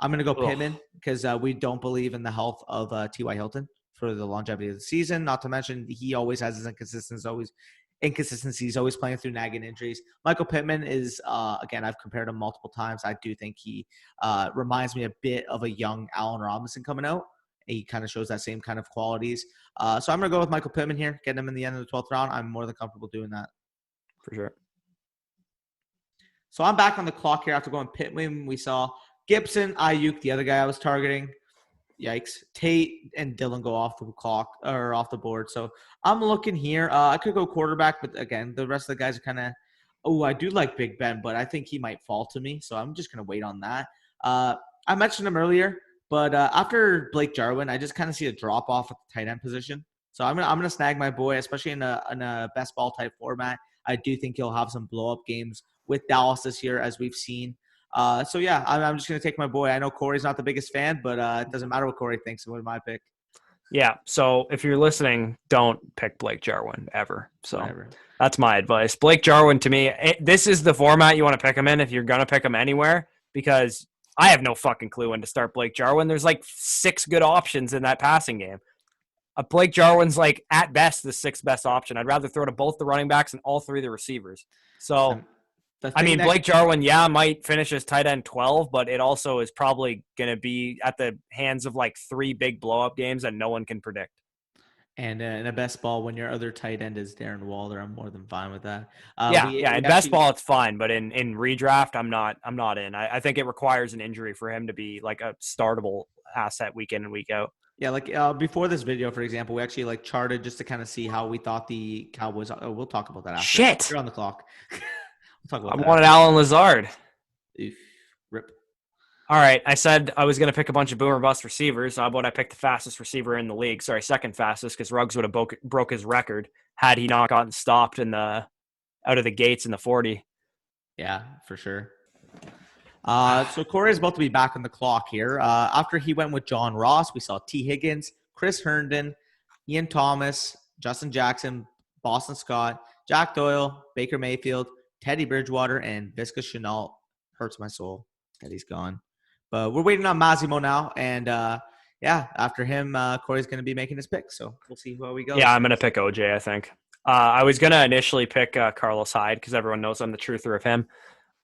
going to go Pittman because we don't believe in the health of T.Y. Hilton for the longevity of the season. Not to mention he always has his inconsistencies, always playing through nagging injuries. Michael Pittman is, again, I've compared him multiple times. I do think he reminds me a bit of a young Allen Robinson coming out. He kind of shows that same kind of qualities. So I'm going to go with Michael Pittman here, getting him in the end of the 12th round. I'm more than comfortable doing that. For sure. So I'm back on the clock here after going Pittman. We saw Gibson, Ayuk, the other guy I was targeting. Yikes. Tate and Dillon go off the clock or off the board. So I'm looking here. I could go quarterback, but again, the rest of the guys are kind of, I do like Big Ben, but I think he might fall to me. So I'm just going to wait on that. I mentioned him earlier, but after Blake Jarwin, I just kind of see a drop off at the tight end position. So I'm gonna snag my boy, especially in a best ball type format. I do think he'll have some blow up games with Dallas this year, as we've seen. So yeah, I'm just gonna take my boy. I know Corey's not the biggest fan, but it doesn't matter what Corey thinks with my pick. Yeah. So if you're listening, don't pick Blake Jarwin ever. So that's my advice. Blake Jarwin, to me, this is the format you want to pick him in if you're gonna pick him anywhere, because I have no fucking clue when to start Blake Jarwin. There's like 6 good options in that passing game. Blake Jarwin's like at best the 6th best option. I'd rather throw to both the running backs and all 3 of the receivers. So, I mean, Blake Jarwin, might finish as tight end 12, but it also is probably going to be at the hands of like 3 big blow-up games that no one can predict. And in a best ball, when your other tight end is Darren Waller, I'm more than fine with that. In best ball, it's fine, but in redraft, I'm not in. I think it requires an injury for him to be like a startable asset week in and week out. Yeah, like before this video, for example, we actually like charted just to kind of see how we thought the Cowboys. We'll talk about that after. Shit, you're on the clock. We'll talk about I wanted Alan Lazard. Oof, rip. All right, I said I was going to pick a bunch of boomer bust receivers. How about I picked the fastest receiver in the league? Sorry, second fastest, because Ruggs would have broke his record had he not gotten stopped out of the gates in the 40. Yeah, for sure. So Corey is about to be back on the clock here. After he went with John Ross, we saw T. Higgins, Chris Herndon, Ian Thomas, Justin Jackson, Boston Scott, Jack Doyle, Baker Mayfield, Teddy Bridgewater, and Visca Chenault. Hurts my soul that he's gone. But we're waiting on Massimo now, and after him, Corey's going to be making his pick. So we'll see where we go. Yeah, I'm going to pick OJ, I think. I was going to initially pick Carlos Hyde because everyone knows I'm the truther of him.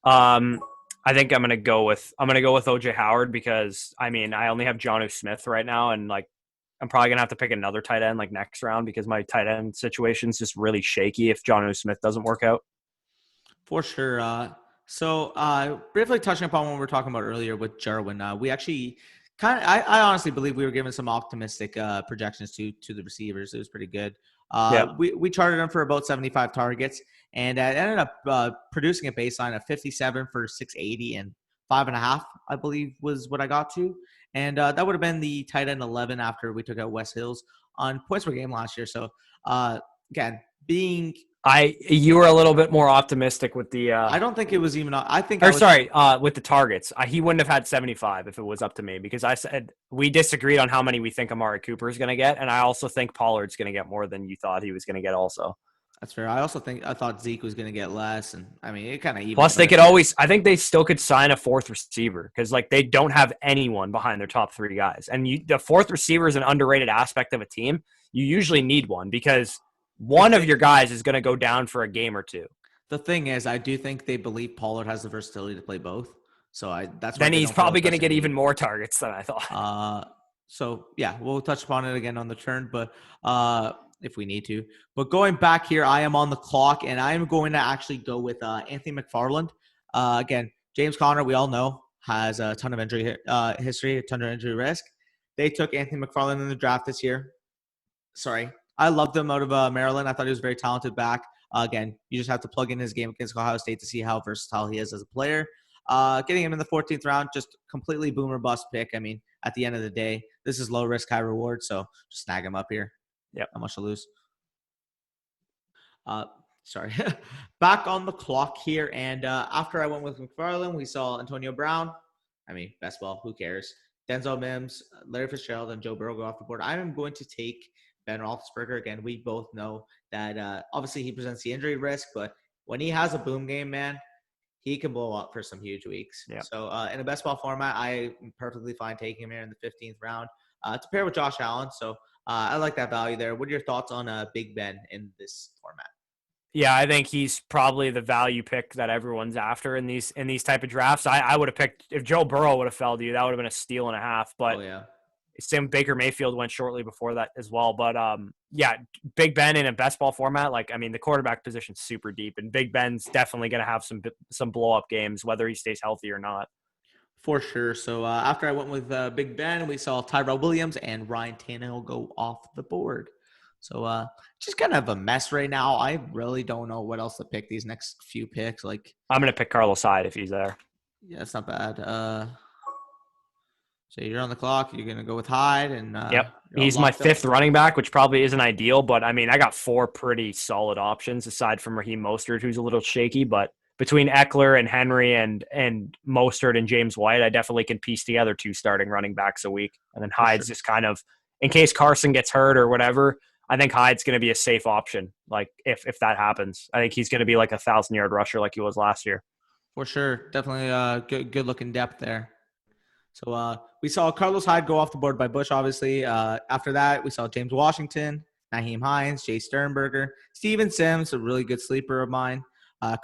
I think I'm going to go with OJ Howard because, I mean, I only have Jonnu Smith right now, and like I'm probably going to have to pick another tight end like next round because my tight end situation is just really shaky if Jonnu Smith doesn't work out. For sure. So briefly touching upon what we were talking about earlier with Jarwin, we actually I honestly believe we were given some optimistic projections to the receivers. It was pretty good. We charted him for about 75 targets, and it ended up producing a baseline of 57 for 680 and 5.5, I believe was what I got to. And that would have been the tight end 11 after we took out Wes Hills on points per game last year. So again, you were a little bit more optimistic with the. I don't think it was even. I think. With the targets, he wouldn't have had 75 if it was up to me because I said we disagreed on how many we think Amari Cooper is going to get, and I also think Pollard's going to get more than you thought he was going to get. Also, that's fair. I thought Zeke was going to get less, and I mean it kind of even. Plus, they could always. I think they still could sign a fourth receiver because like they don't have anyone behind their top three guys, and the fourth receiver is an underrated aspect of a team. You usually need one because one of your guys is going to go down for a game or two. The thing is, I do think they believe Pollard has the versatility to play both. So that's then he's probably going to get even more targets than I thought. So yeah, we'll touch upon it again on the turn, but if we need to. But going back here, I am on the clock, and I am going to actually go with Anthony Mcfarland. Again, James Conner, we all know, has a ton of injury history, a ton of injury risk. They took Anthony Mcfarland in the draft this year. Sorry. I loved him out of Maryland. I thought he was a very talented back. Again, you just have to plug in his game against Ohio State to see how versatile he is as a player. Getting him in the 14th round, just completely boom or bust pick. I mean, at the end of the day, this is low risk, high reward. So just snag him up here. Yep. Not much to lose. Sorry. Back on the clock here. And after I went with McFarland, we saw Antonio Brown. I mean, best ball. Who cares? Denzel Mims, Larry Fitzgerald, and Joe Burrow go off the board. I am going to take Ben Roethlisberger. Again, we both know that obviously he presents the injury risk, but when he has a boom game, man, he can blow up for some huge weeks. Yeah. So in a best ball format, I am perfectly fine taking him here in the 15th round to pair with Josh Allen. So I like that value there. What are your thoughts on Big Ben in this format? Yeah, I think he's probably the value pick that everyone's after in these type of drafts. I would have picked if Joe Burrow would have fell to you, that would have been a steal and a half. But Sam Baker Mayfield went shortly before that as well. But yeah, Big Ben in a best ball format, like I mean, the quarterback position's super deep, and Big Ben's definitely going to have some blow up games, whether he stays healthy or not. For sure. So after I went with Big Ben, we saw Tyrell Williams and Ryan Tannehill go off the board. So just kind of a mess right now. I really don't know what else to pick these next few picks. Like I'm going to pick Carlos Hyde if he's there. Yeah, it's not bad. So you're on the clock. You're going to go with Hyde. And yep. He's my fifth running back, which probably isn't ideal. But, I mean, I got four pretty solid options aside from Raheem Mostert, who's a little shaky. But between Eckler and Henry and Mostert and James White, I definitely can piece together two starting running backs a week. And then Hyde's just kind of, in case Carson gets hurt or whatever, I think Hyde's going to be a safe option. Like, if that happens, I think he's going to be like a 1,000-yard rusher like he was last year. For sure. Definitely good looking depth there. So we saw Carlos Hyde go off the board by Bush, obviously. After that, we saw James Washington, Naheem Hines, Jay Sternberger, Steven Sims, a really good sleeper of mine,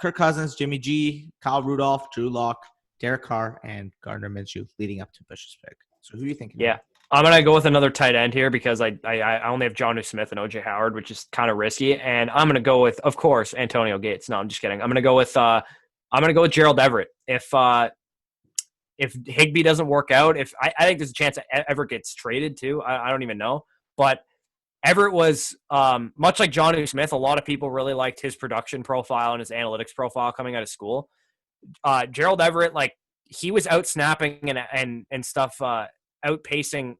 Kirk Cousins, Jimmy G, Kyle Rudolph, Drew Lock, Derek Carr, and Gardner Minshew leading up to Bush's pick. So who are you thinking? Yeah, I'm going to go with another tight end here because I only have Jonnu Smith and OJ Howard, which is kind of risky. And I'm going to go with, of course, Antonio Gates. No, I'm just kidding. I'm going to go with Gerald Everett. If Higbee doesn't work out, I think there's a chance that Everett gets traded too. I don't even know. But Everett was much like Jonnu Smith. A lot of people really liked his production profile and his analytics profile coming out of school. Gerald Everett, like he was out snapping and stuff, outpacing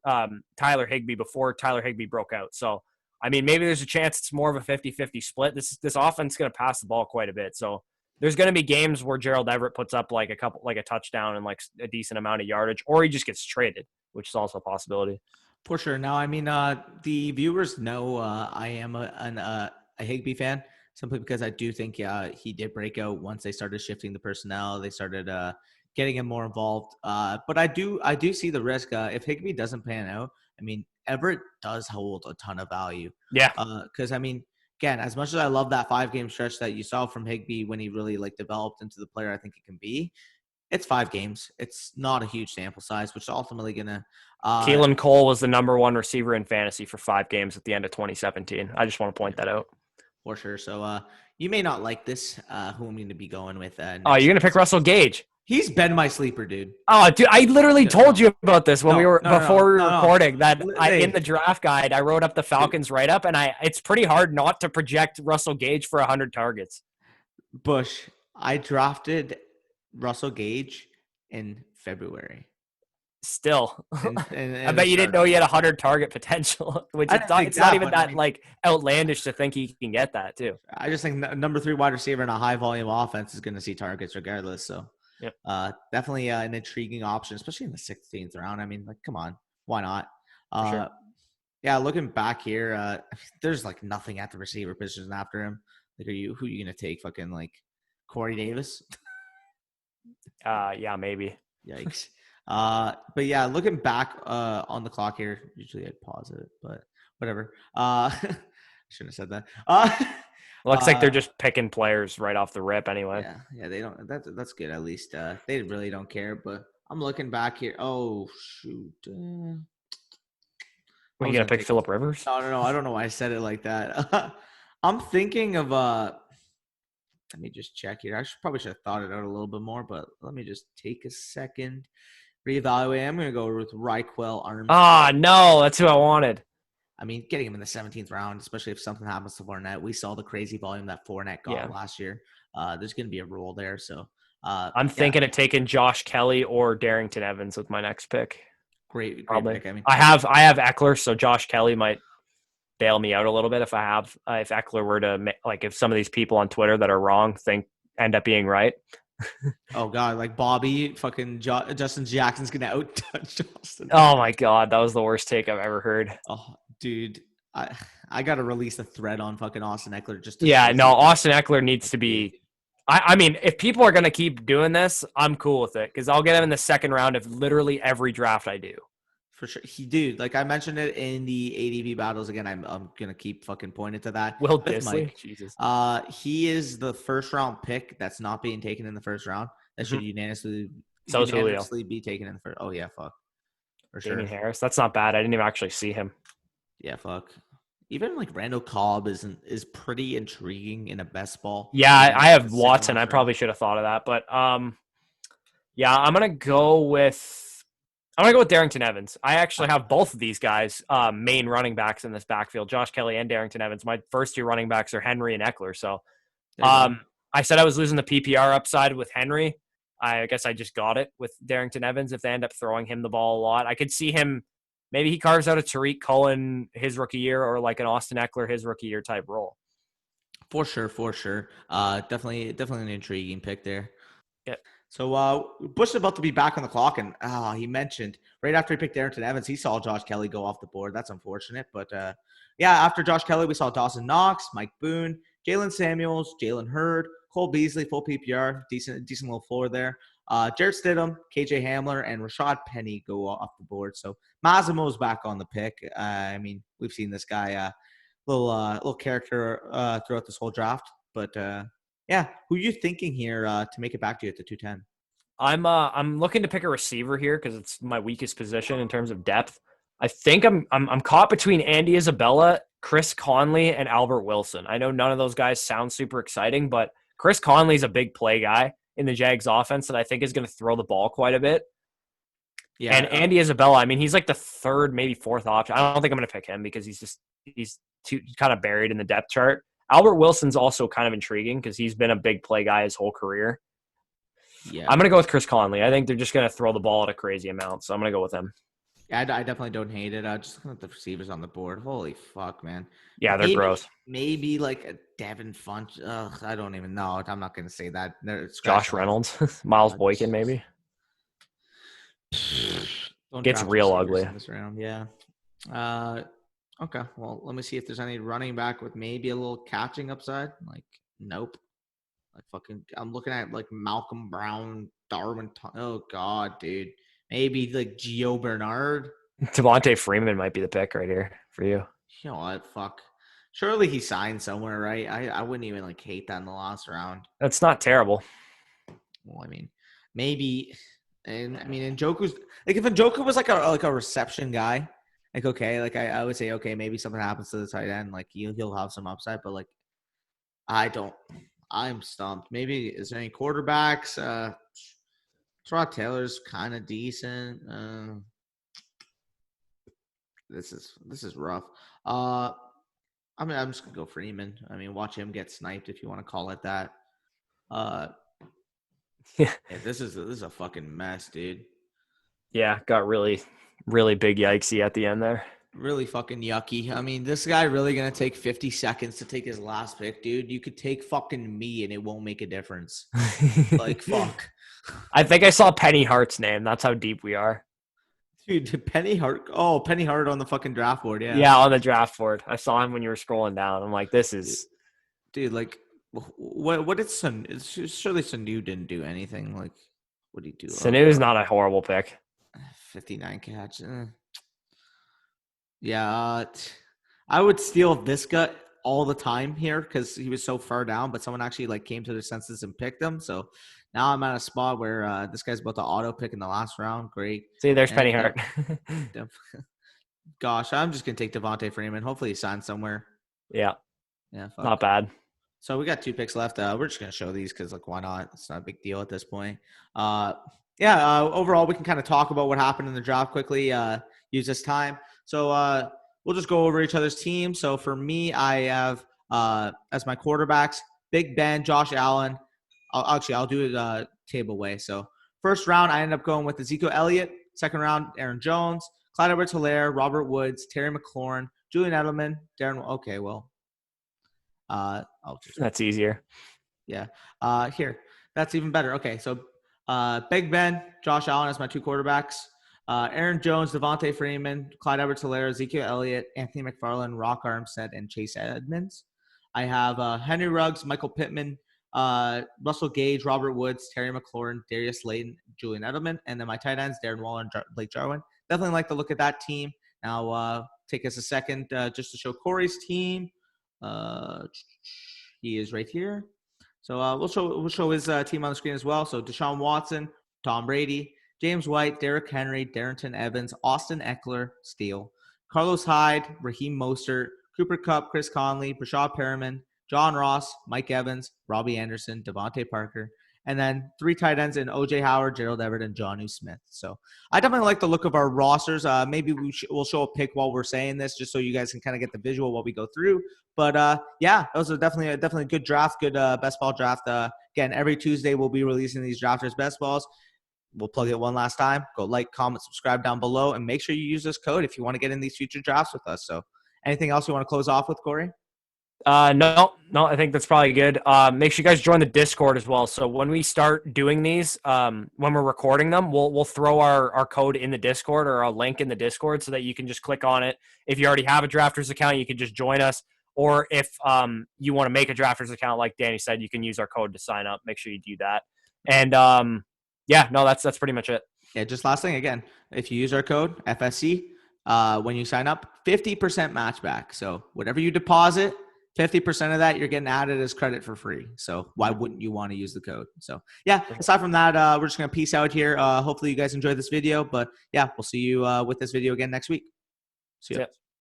Tyler Higbee before Tyler Higbee broke out. So, I mean, maybe there's a chance it's more of a 50-50 split. This offense is going to pass the ball quite a bit. So there's going to be games where Gerald Everett puts up like a touchdown and like a decent amount of yardage, or he just gets traded, which is also a possibility. For sure. Now, I mean, the viewers know I am a Higbee fan simply because I do think he did break out once they started shifting the personnel. They started getting him more involved. But I do see the risk. If Higbee doesn't pan out, I mean, Everett does hold a ton of value. Yeah. Because I mean, again, as much as I love that 5-game stretch that you saw from Higbee when he really like developed into the player I think he can be, it's 5 games. It's not a huge sample size, which is ultimately gonna. Keelan Cole was the number 1 receiver in fantasy for 5 games at the end of 2017. I just want to point that out. For sure. So you may not like this. Who I'm going to be going with? Oh, you're going to pick Russell Gage. He's been my sleeper, dude. Oh, dude, I literally told you about this when we were recording that in the draft guide, I wrote up the Falcons write-up, and it's pretty hard not to project Russell Gage for 100 targets. Bush, I drafted Russell Gage in February. Still, and I bet you didn't know he had 100 target potential, which it's not even that like outlandish to think he can get that too. I just think number 3 wide receiver in a high volume offense is going to see targets regardless. So, yep. Definitely an intriguing option, especially in the 16th round. I mean, like, come on, why not? Sure. Yeah, looking back here, there's like nothing at the receiver position after him. Like, who are you going to take? Fucking like Corey Davis? Yeah, maybe. Yikes. But yeah, looking back on the clock here, usually I'd pause it, but whatever. Shouldn't have said that. Looks like they're just picking players right off the rip anyway. Yeah, they don't. That's good. At least they really don't care. But I'm looking back here. Oh shoot! Were you gonna pick Phillip Rivers? No. I don't know why I said it like that. I'm thinking of Let me just check here. I probably should have thought it out a little bit more, but let me just take a second. Reevaluate. I'm going to go with Raquel Armstead. Ah, no, that's who I wanted. I mean, getting him in the 17th round, especially if something happens to Fournette. We saw the crazy volume that Fournette got last year. There's going to be a role there. So I'm thinking of taking Josh Kelly or Darrington Evans with my next pick. Great pick. I mean, I have Eckler, so Josh Kelly might bail me out a little bit if if Eckler were to if some of these people on Twitter that are wrong end up being right. Oh god, like Bobby, fucking Justin Jackson's gonna out-touch Justin. Oh my god, that was the worst take I've ever heard. Oh, dude, I gotta release a thread on fucking Austin Eckler just. Austin Eckler needs to be. I mean, if people are gonna keep doing this, I'm cool with it because I'll get him in the second round of literally every draft I do. For sure, dude. Like I mentioned it in the ADV battles again. I'm gonna keep fucking pointing to that. Will Disley, Jesus. He is the first round pick that's not being taken in the first round. That should unanimously be taken in the first. Oh yeah, fuck. For sure. Damien Harris. That's not bad. I didn't even actually see him. Yeah, fuck. Even like Randall Cobb is pretty intriguing in a best ball. Yeah, I have Watson. I probably should have thought of that, but yeah, I'm gonna go with Darrington Evans. I actually have both of these guys main running backs in this backfield, Josh Kelly and Darrington Evans. My first 2 running backs are Henry and Eckler. So I said I was losing the PPR upside with Henry. I guess I just got it with Darrington Evans. If they end up throwing him the ball a lot, I could see him. Maybe he carves out a Tariq Cohen his rookie year or like an Austin Eckler his rookie year type role. For sure. Definitely an intriguing pick there. Yeah. So Bush is about to be back on the clock, and he mentioned right after he picked Darrington Evans, he saw Josh Kelly go off the board. That's unfortunate, but after Josh Kelly, we saw Dawson Knox, Mike Boone, Jalen Samuels, Jalen Hurd, Cole Beasley, full PPR, decent little floor there. Jarrett Stidham, KJ Hamler, and Rashad Penny go off the board. So Massimo's back on the pick. I mean, we've seen this guy, little character throughout this whole draft, but. Yeah, who are you thinking here to make it back to you at the 210? I'm looking to pick a receiver here because it's my weakest position in terms of depth. I think I'm caught between Andy Isabella, Chris Conley, and Albert Wilson. I know none of those guys sound super exciting, but Chris Conley's a big play guy in the Jags offense that I think is going to throw the ball quite a bit. Yeah, and Andy Isabella, I mean, he's like the 3rd, maybe 4th option. I don't think I'm going to pick him because he's too kind of buried in the depth chart. Albert Wilson's also kind of intriguing because he's been a big play guy his whole career. Yeah, I'm going to go with Chris Conley. I think they're just going to throw the ball at a crazy amount, so I'm going to go with him. Yeah, I definitely don't hate it. Just looking at the receivers on the board. Holy fuck, man. Yeah, they're gross. Maybe like a Devin Funch. I don't even know. I'm not going to say that. Josh Reynolds, Miles Boykin, maybe. Gets real ugly. In this round. Yeah. Okay, well, let me see if there's any running back with maybe a little catching upside. Like, nope. Like fucking, I'm looking at like Malcolm Brown, oh God, dude. Maybe like Gio Bernard. Devontae Freeman might be the pick right here for you. You know what? Fuck. Surely he signed somewhere, right? I wouldn't even like hate that in the last round. That's not terrible. Well, I mean, maybe, and I mean, Njoku's like if Njoku was like a reception guy, like okay, like I would say okay, maybe something happens to the tight end, like he'll have some upside, but like I'm stumped. Maybe is there any quarterbacks? Tyrod Taylor's kind of decent. This is rough. I mean, I'm just gonna go Freeman. I mean, watch him get sniped if you want to call it that. Yeah. This is a fucking mess, dude. Yeah, got really, really big yikesy at the end there. Really fucking yucky. I mean, this guy really gonna take 50 seconds to take his last pick, dude. You could take fucking me and it won't make a difference. Like, fuck. I think I saw Penny Hart's name. That's how deep we are. Dude, Penny Hart. Oh, Penny Hart on the fucking draft board. Yeah. Yeah, on the draft board. I saw him when you were scrolling down. I'm like, this is. Dude, like, what did surely Sanu didn't do anything. Like, what did he do? Sanu's not a horrible pick. 59 catch. Yeah, I would steal this guy all the time here because he was so far down, but someone actually like came to their senses and picked him. So now I'm at a spot where this guy's about to auto pick in the last round. Great. See, there's Penny Hart. Gosh, I'm just gonna take Devontae Freeman. Hopefully he signs somewhere. Yeah, fuck. not bad. So we got 2 picks left. We're just gonna show these because like why not? It's not a big deal at this point. Overall we can kind of talk about what happened in the draft quickly. Use this time. So we'll just go over each other's team. So for me, I have as my quarterbacks, Big Ben, Josh Allen. I'll do it table way. So first round, I end up going with Ezekiel Elliott. Second round, Aaron Jones, Clyde Edwards-Helaire, Robert Woods, Terry McLaurin, Julian Edelman, Darren. Okay, well, that's easier. Yeah. Here, that's even better. Okay, so Big Ben, Josh Allen as my 2 quarterbacks. Aaron Jones, Devontae Freeman, Clyde Edwards-Helaire, Ezekiel Elliott, Anthony McFarland, Rock Armstead, and Chase Edmonds. I have Henry Ruggs, Michael Pittman, Russell Gage, Robert Woods, Terry McLaurin, Darius Slayton, Julian Edelman, and then my tight ends, Darren Waller and Blake Jarwin. Definitely like to look at that team. Now, take us a second just to show Corey's team. He is right here. So we'll show his team on the screen as well. So Deshaun Watson, Tom Brady, James White, Derrick Henry, Darrington Evans, Austin Eckler, Steele, Carlos Hyde, Raheem Mostert, Cooper Kupp, Chris Conley, Brashad Perriman, John Ross, Mike Evans, Robbie Anderson, Devontae Parker, and then 3 tight ends in O.J. Howard, Gerald Everett, and Jonnu Smith. So I definitely like the look of our rosters. Maybe we'll show a pick while we're saying this just so you guys can kind of get the visual while we go through. But, yeah, those are definitely a good draft, good best ball draft. Again, every Tuesday we'll be releasing these drafters' best balls. We'll plug it one last time. Go like, comment, subscribe down below, and make sure you use this code if you want to get in these future drafts with us. So anything else you want to close off with, Corey? No, I think that's probably good. Make sure you guys join the Discord as well. So when we start doing these, when we're recording them, we'll throw our code in the Discord or a link in the Discord so that you can just click on it. If you already have a Drafters account, you can just join us. Or if you want to make a Drafters account, like Danny said, you can use our code to sign up. Make sure you do that. And that's pretty much it. Yeah, just last thing again, if you use our code FSC when you sign up, 50% match back. So whatever you deposit, 50% of that you're getting added as credit for free. So why wouldn't you want to use the code? So yeah, aside from that, we're just gonna peace out here. Hopefully you guys enjoyed this video, but yeah, we'll see you with this video again next week. See ya.